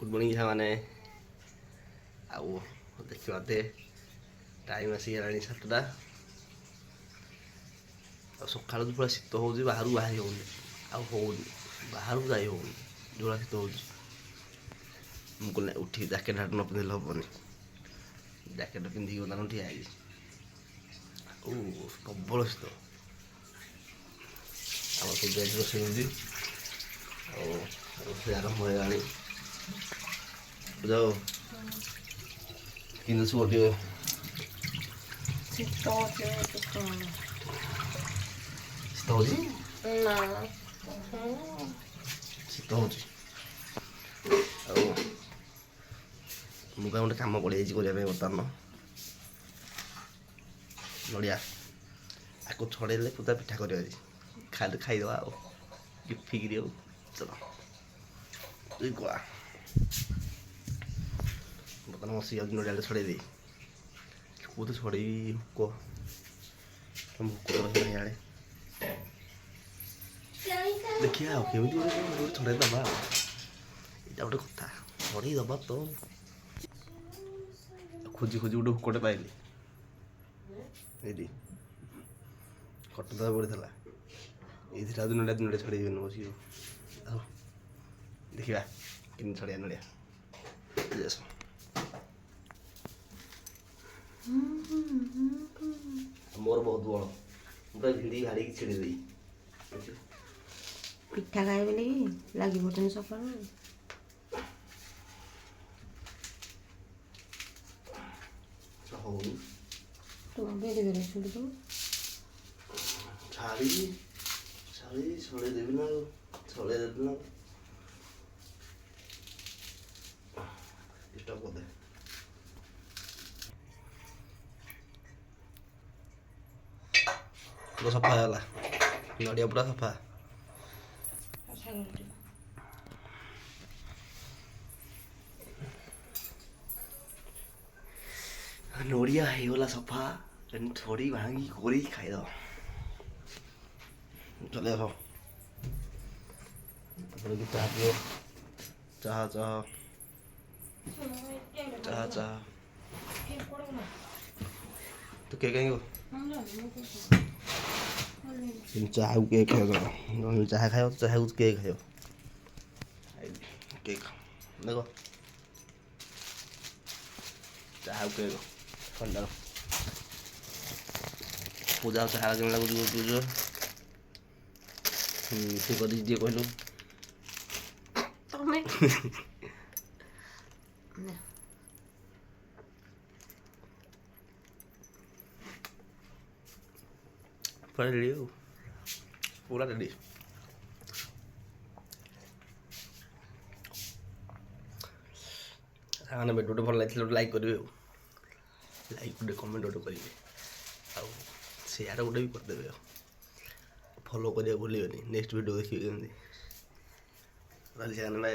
good morning मैंने आउ देखिए मत टाइम आसीगला 7टा सका पूरा शीत हो बाहर बाहरी होनी बाहर जाई हो जो शीत हो मुझे उठी जैकेट हाट न पिंधे हेनी जैकेट पिंधिक बर्तमान ठिया प्रबल शीत आम सब बेड रोषे रोषे आरंभ हो जाओ कि गोटे शीत हो शीत हो मुझे गोटे कम पड़ जाए बर्तमान नड़िया आपको छड़े पूरा पिठा कर खाईदे फिक्री चलो गला बर्तमान बस नड़िया छड़े दी कौन छड़े हुक इे देखिए केमी छड़े दबा यहाँ गोटे कथा छड़े दबा तो खोजी खोजी गोटे हुकटे पाइली ये कट दबा पड़ा ये नड़िया दिन छड़े बस देखा कि छड़िया नड़िया मोर बहुत बड़ पूरा भिड़ी भाड़ी छेड़ी दी पिठा खाए बोले लगे पड़ते सका तुम बेरे बेरे छुड़ी दो छाड़ी छाड़ी छड़े देवी ना छड़े देवी ना स्टॉप कर दे पूरा सफा है नड़िया पूरा सफा नड़िया होगला सफा थोड़ी भांगी कोरी खाईद चले आस चाह पियो चाह चाह चाह चाह तो के कहेंगे चाह के खाओ चाह खाओ चाह के खाओ केक देखो चाह के ठंडा पूजा चाह के लगुच से कर दिए कहलु पूरा रेडी हो पूरा रेडी सामने भिडियो भल लगे लाइक करेंगे लाइक गोटे कमेंट गोटे करेंगे शेयर गोटे भी करदे फॉलो करिया भूलिए नेक्स्ट वीडियो देखिए चैनल